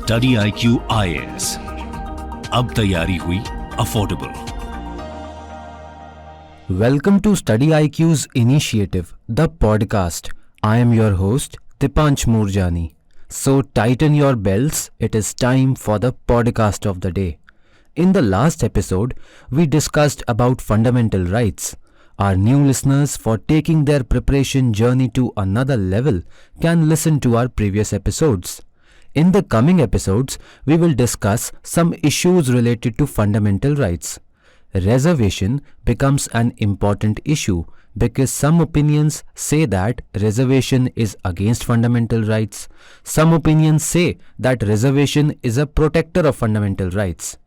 Study IQ IAS, अब तैयारी हुई affordable. Welcome to StudyIQ's initiative, the podcast. I am your host, Dipansh Moorjani. So tighten your belts, it is time for the podcast of the day. In the last episode, we discussed about fundamental rights. Our new listeners, for taking their preparation journey to another level, can listen to our previous episodes. In the coming episodes, we will discuss some issues related to fundamental rights. Reservation becomes an important issue because some opinions say that reservation is against fundamental rights. Some opinions say that reservation is a protector of fundamental rights.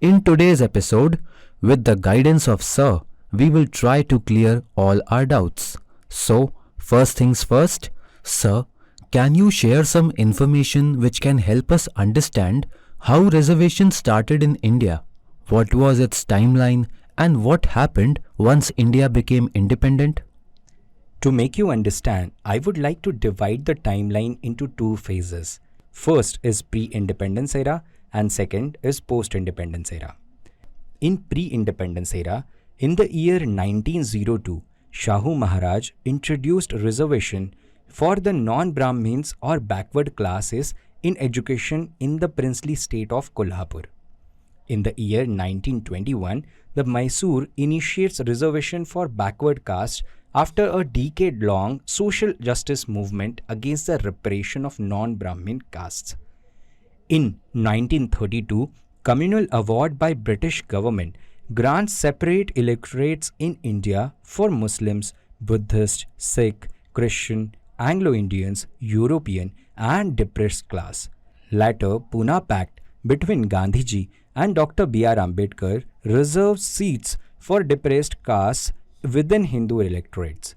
In today's episode, with the guidance of Sir, we will try to clear all our doubts. So, first things first, Sir, can you share some information which can help us understand how reservation started in India? What was its timeline and what happened once India became independent? To make you understand, I would like to divide the timeline into two phases. First is pre-independence era and second is post-independence era. In pre-independence era, in the year 1902, Shahu Maharaj introduced reservation for the non-Brahmins or backward classes in education in the princely state of Kolhapur. In the year 1921, the Mysore initiates reservation for backward caste after a decade-long social justice movement against the repression of non-Brahmin castes. In 1932, communal award by British government grants separate electorates in India for Muslims, Buddhist, Sikh, Christian, Anglo-Indians, European and depressed class. Later, Pune Pact between Gandhiji and Dr. B.R. Ambedkar reserved seats for depressed castes within Hindu electorates.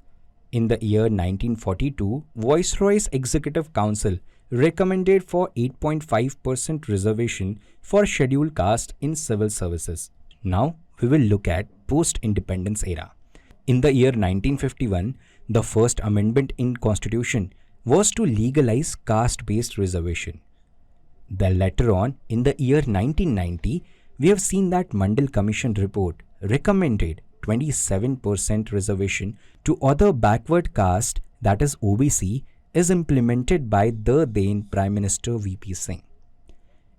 In the year 1942, Viceroy's Executive Council recommended for 8.5% reservation for scheduled caste in civil services. Now, we will look at post-independence era. In the year 1951, the first amendment in Constitution was to legalize caste-based reservation. Then later on, in the year 1990, we have seen that Mandal Commission report recommended 27% reservation to other backward caste, that is OBC, is implemented by the then Prime Minister V.P. Singh.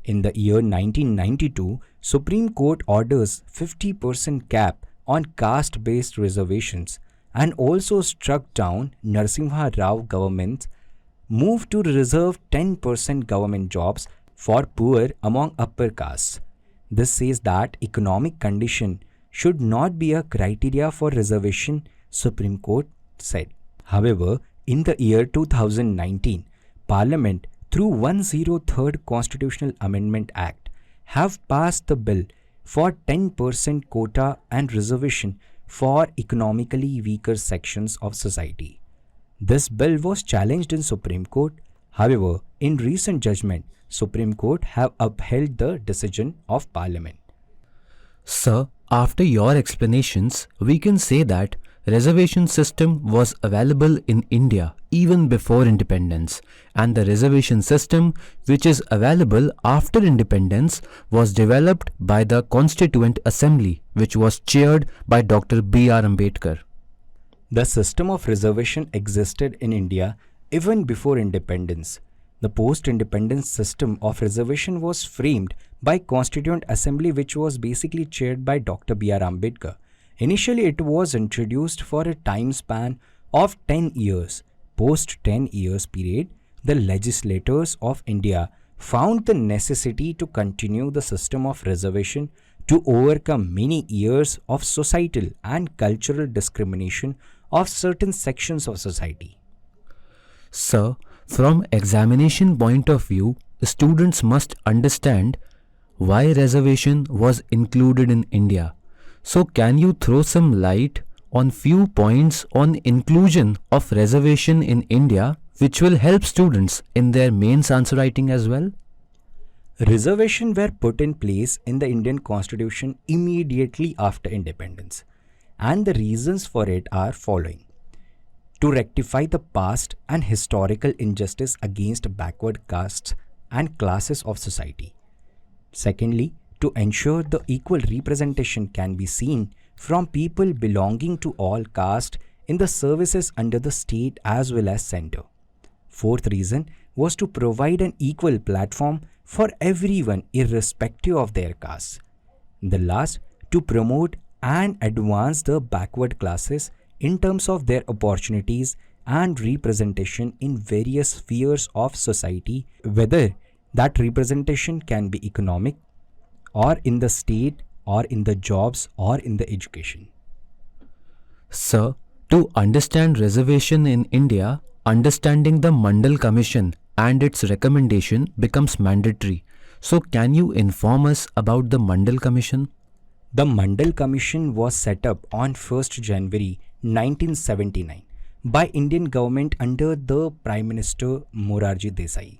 In the year 1992, Supreme Court orders 50% cap on caste-based reservations and also struck down Narasimha Rao government's move to reserve 10% government jobs for poor among upper castes. This says that economic condition should not be a criteria for reservation, Supreme Court said. However, in the year 2019, Parliament through 103rd Constitutional Amendment Act have passed the bill for 10% quota and reservation for economically weaker sections of society. This bill was challenged in Supreme Court. However, in recent judgment, Supreme Court have upheld the decision of Parliament. Sir, after your explanations, we can say that reservation system was available in India even before independence, and the reservation system which is available after independence was developed by the Constituent Assembly, which was chaired by Dr. B.R. Ambedkar. The system of reservation existed in India even before independence. The post-independence system of reservation was framed by Constituent Assembly, which was basically chaired by Dr. B.R. Ambedkar. Initially, it was introduced for a time span of 10 years. Post 10 years period, the legislators of India found the necessity to continue the system of reservation to overcome many years of societal and cultural discrimination of certain sections of society. Sir, from examination point of view, students must understand why reservation was included in India. So can you throw some light on few points on inclusion of reservation in India which will help students in their mains answer writing as well? Reservations were put in place in the Indian Constitution immediately after independence, and the reasons for it are following. To rectify the past and historical injustice against backward castes and classes of society. Secondly, to ensure the equal representation can be seen from people belonging to all castes in the services under the state as well as center. Fourth reason was to provide an equal platform for everyone irrespective of their caste. The last, to promote and advance the backward classes in terms of their opportunities and representation in various spheres of society, whether that representation can be economic or in the state or in the jobs or in the education. Sir, to understand reservation in India, understanding the Mandal Commission and its recommendation becomes mandatory. So can you inform us about the Mandal Commission? The Mandal Commission was set up on 1st January 1979 by Indian government under the Prime Minister Morarji Desai.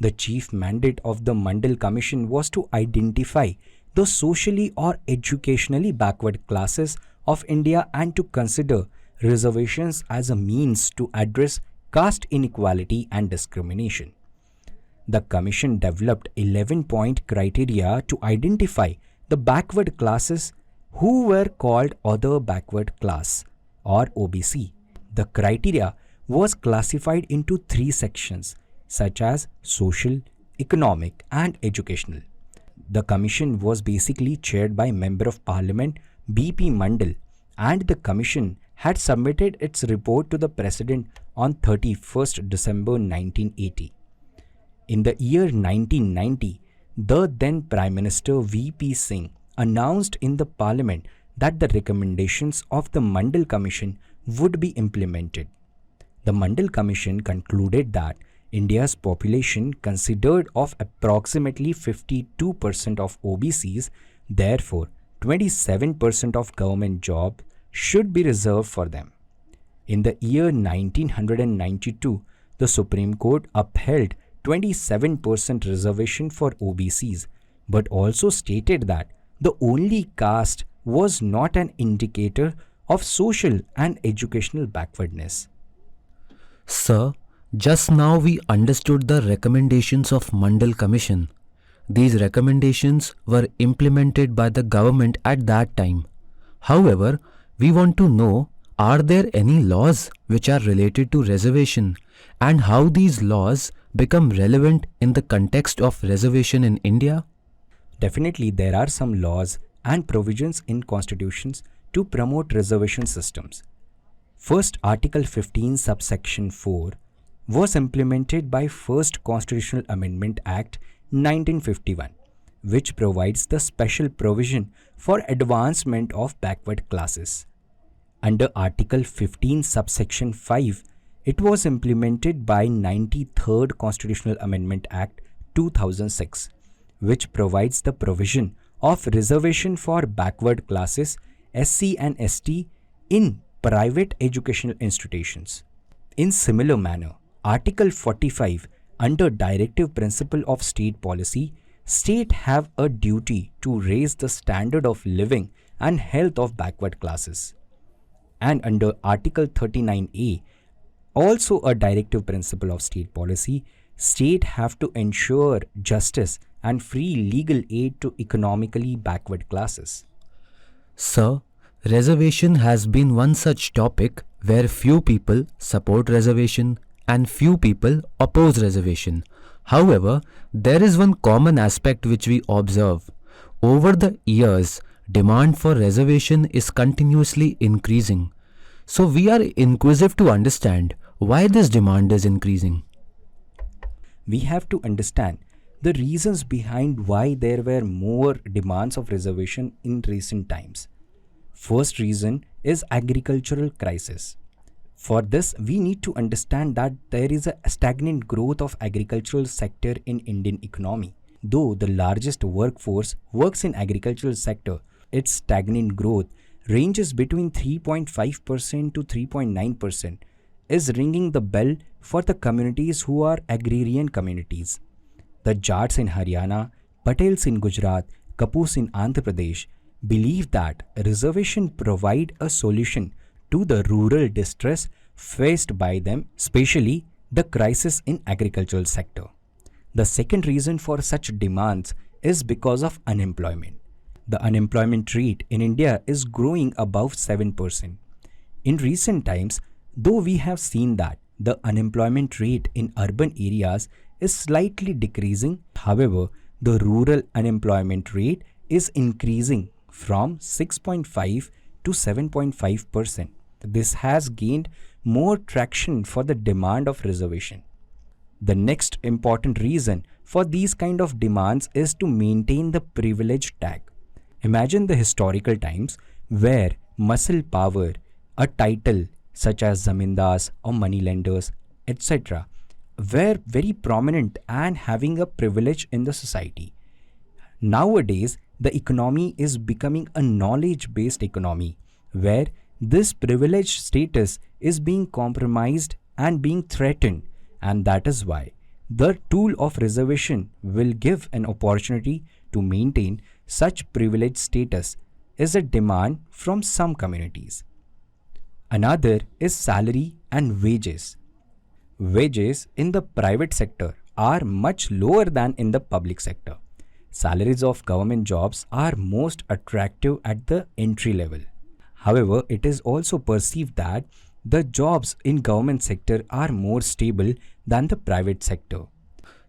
The chief mandate of the Mandal Commission was to identify the socially or educationally backward classes of India and to consider reservations as a means to address caste inequality and discrimination. The Commission developed 11-point criteria to identify the backward classes who were called Other Backward Class or OBC. The criteria was classified into 3 sections such as social, economic and educational. The commission was basically chaired by Member of Parliament B.P. Mandal, and the commission had submitted its report to the President on 31st December 1980. In the year 1990, the then Prime Minister V.P. Singh announced in the Parliament that the recommendations of the Mandal Commission would be implemented. The Mandal Commission concluded that India's population considered of approximately 52% of OBCs, therefore 27% of government jobs should be reserved for them. In the year 1992, the Supreme Court upheld 27% reservation for OBCs, but also stated that the only caste was not an indicator of social and educational backwardness. Sir, just now we understood the recommendations of Mandal Commission. These recommendations were implemented by the government at that time. However, we want to know, are there any laws which are related to reservation and how these laws become relevant in the context of reservation in India? Definitely, there are some laws and provisions in constitutions to promote reservation systems. First, Article 15 subsection 4 was implemented by First Constitutional Amendment Act 1951, which provides the special provision for advancement of backward classes. Under Article 15 subsection 5, it was implemented by 93rd Constitutional Amendment Act 2006, which provides the provision of reservation for backward classes SC and ST in private educational institutions. In similar manner, Article 45 under Directive Principle of State Policy, state have a duty to raise the standard of living and health of backward classes. And under Article 39A, also a Directive Principle of State Policy, state have to ensure justice and free legal aid to economically backward classes. Sir, reservation has been one such topic where few people support reservation and few people oppose reservation. However, there is one common aspect which we observe. Over the years, demand for reservation is continuously increasing. So we are inquisitive to understand why this demand is increasing. We have to understand the reasons behind why there were more demands of reservation in recent times. First reason is agricultural crisis. For this, we need to understand that there is a stagnant growth of agricultural sector in Indian economy. Though the largest workforce works in agricultural sector, its stagnant growth ranges between 3.5% to 3.9% is ringing the bell for the communities who are agrarian communities. The Jats in Haryana, Patels in Gujarat, Kapus in Andhra Pradesh believe that reservation provide a solution to the rural distress faced by them, especially the crisis in agricultural sector. The second reason for such demands is because of unemployment. The unemployment rate in India is growing above 7%. In recent times, though we have seen that the unemployment rate in urban areas is slightly decreasing, however, the rural unemployment rate is increasing from 6.5 to 7.5%. This has gained more traction for the demand of reservation. The next important reason for these kind of demands is to maintain the privilege tag. Imagine the historical times where muscle power, a title such as zamindars or moneylenders, etc., were very prominent and having a privilege in the society. Nowadays, the economy is becoming a knowledge-based economy where this privileged status is being compromised and being threatened, and that is why the tool of reservation will give an opportunity to maintain such privileged status is a demand from some communities. Another is salary and wages. Wages in the private sector are much lower than in the public sector. Salaries of government jobs are most attractive at the entry level. However, it is also perceived that the jobs in government sector are more stable than the private sector.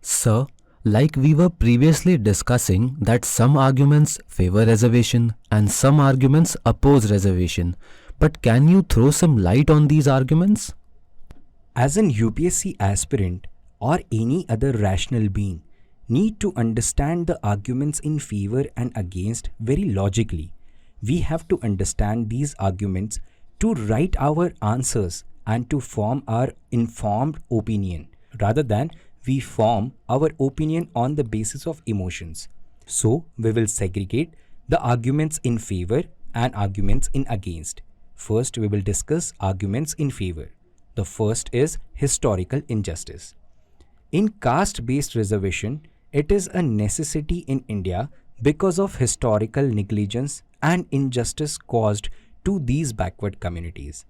Sir, like we were previously discussing that some arguments favor reservation and some arguments oppose reservation. But can you throw some light on these arguments? As an UPSC aspirant or any other rational being need to understand the arguments in favor and against very logically. We have to understand these arguments to write our answers and to form our informed opinion rather than we form our opinion on the basis of emotions. So we will segregate the arguments in favor and arguments in against. First, we will discuss arguments in favor. The first is historical injustice. In caste-based reservation, it is a necessity in India because of historical negligence and injustice caused to these backward communities.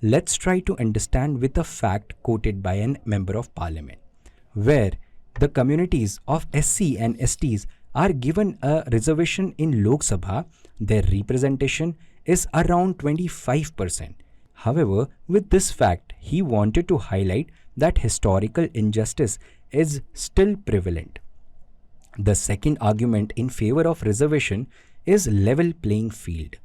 Let's try to understand with a fact quoted by an member of parliament, where the communities of SC and STs are given a reservation in Lok Sabha. Their representation is around 25%. However, with this fact, he wanted to highlight that historical injustice is still prevalent. The second argument in favor of reservation is level playing field.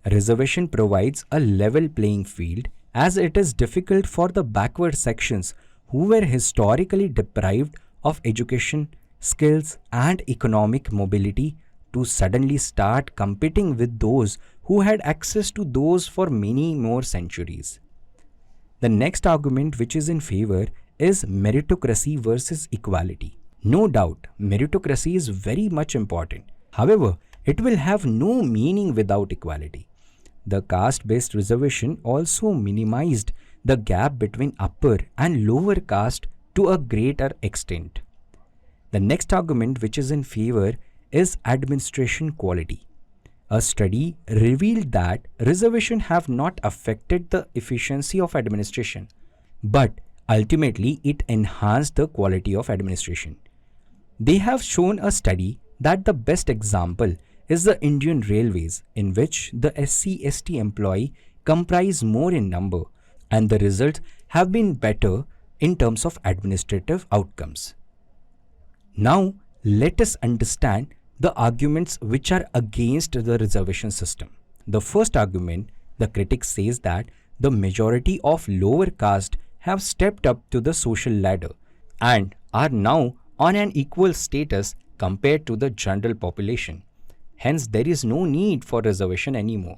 Reservation provides a level playing field as it is difficult for the backward sections who were historically deprived of education, skills and economic mobility to suddenly start competing with those who had access to those for many more centuries. The next argument which is in favor is meritocracy versus equality. No doubt, meritocracy is very much important. However, it will have no meaning without equality. The caste-based reservation also minimized the gap between upper and lower caste to a greater extent. The next argument which is in favor is administration quality. A study revealed that reservation have not affected the efficiency of administration, but ultimately it enhanced the quality of administration. They have shown a study that the best example is the Indian Railways, in which the SC/ST employee comprise more in number and the results have been better in terms of administrative outcomes. Now let us understand the arguments which are against the reservation system. The first argument, the critic says that the majority of lower caste have stepped up to the social ladder and are now on an equal status compared to the general population. Hence, there is no need for reservation anymore.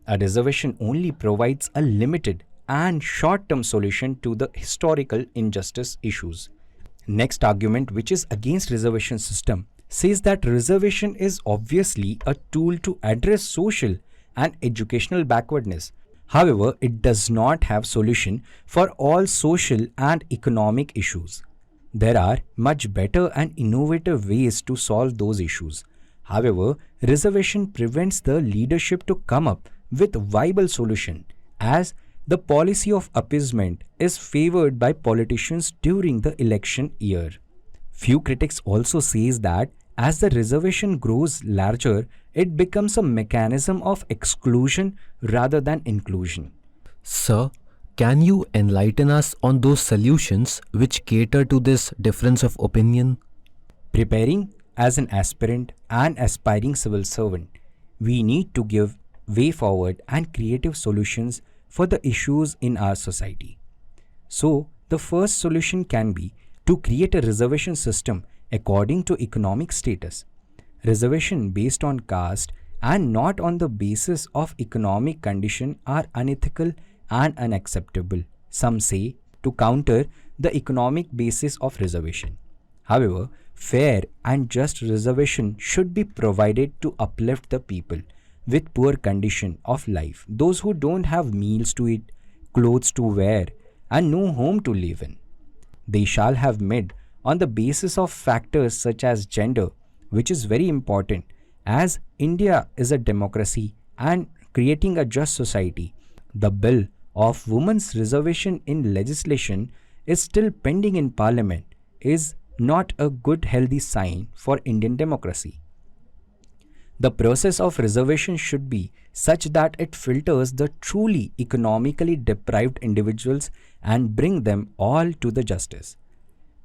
A reservation only provides a limited and short-term solution to the historical injustice issues. Next argument, which is against reservation system, says that reservation is obviously a tool to address social and educational backwardness. However, it does not have solution for all social and economic issues. There are much better and innovative ways to solve those issues. However, reservation prevents the leadership to come up with viable solution, as the policy of appeasement is favored by politicians during the election year. Few critics also says that as the reservation grows larger, it becomes a mechanism of exclusion rather than inclusion. Sir, can you enlighten us on those solutions which cater to this difference of opinion? Preparing as an aspirant and aspiring civil servant, we need to give way forward and creative solutions for the issues in our society. So, the first solution can be to create a reservation system according to economic status. Reservation based on caste and not on the basis of economic condition are unethical and unacceptable. Some say to counter the economic basis of reservation. However, fair and just reservation should be provided to uplift the people with poor condition of life, those who don't have meals to eat, clothes to wear, and no home to live in. They shall have made on the basis of factors such as gender, which is very important as India is a democracy and creating a just society. The bill of women's reservation in legislation is still pending in parliament is not a good healthy sign for Indian democracy. The process of reservation should be such that it filters the truly economically deprived individuals and bring them all to the justice.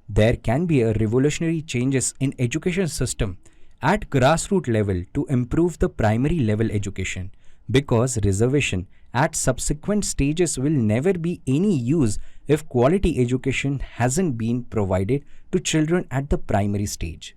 There can be a revolutionary changes in education system at grassroots level to improve the primary level education, because reservation at subsequent stages will never be any use if quality education hasn't been provided to children at the primary stage.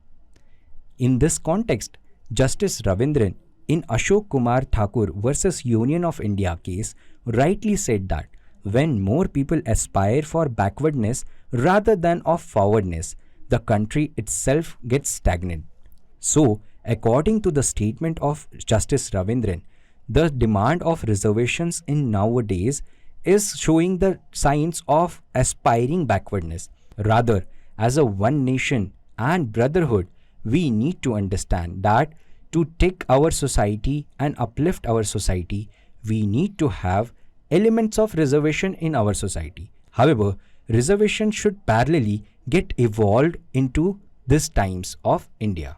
In this context, Justice Ravindran in Ashok Kumar Thakur versus Union of India case rightly said that when more people aspire for backwardness rather than of forwardness, the country itself gets stagnant. So, according to the statement of Justice Ravindran, the demand of reservations in nowadays is showing the signs of aspiring backwardness. Rather, as a one nation and brotherhood, we need to understand that to take our society and uplift our society, we need to have elements of reservation in our society. However, reservation should parallelly get evolved into these times of India.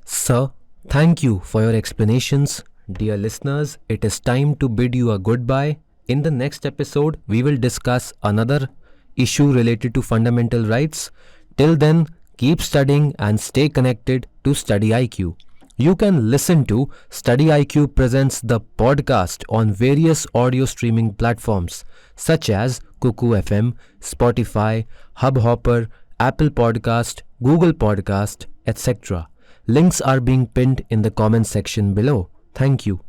Sir, thank you for your explanations. Dear listeners, it is time to bid you a goodbye. In the next episode, we will discuss another issue related to fundamental rights. Till then, keep studying and stay connected to StudyIQ. You can listen to StudyIQ Presents the podcast on various audio streaming platforms such as Kuku FM, Spotify, Hubhopper, Apple Podcast, Google Podcast, etc. Links are being pinned in the comment section below. Thank you.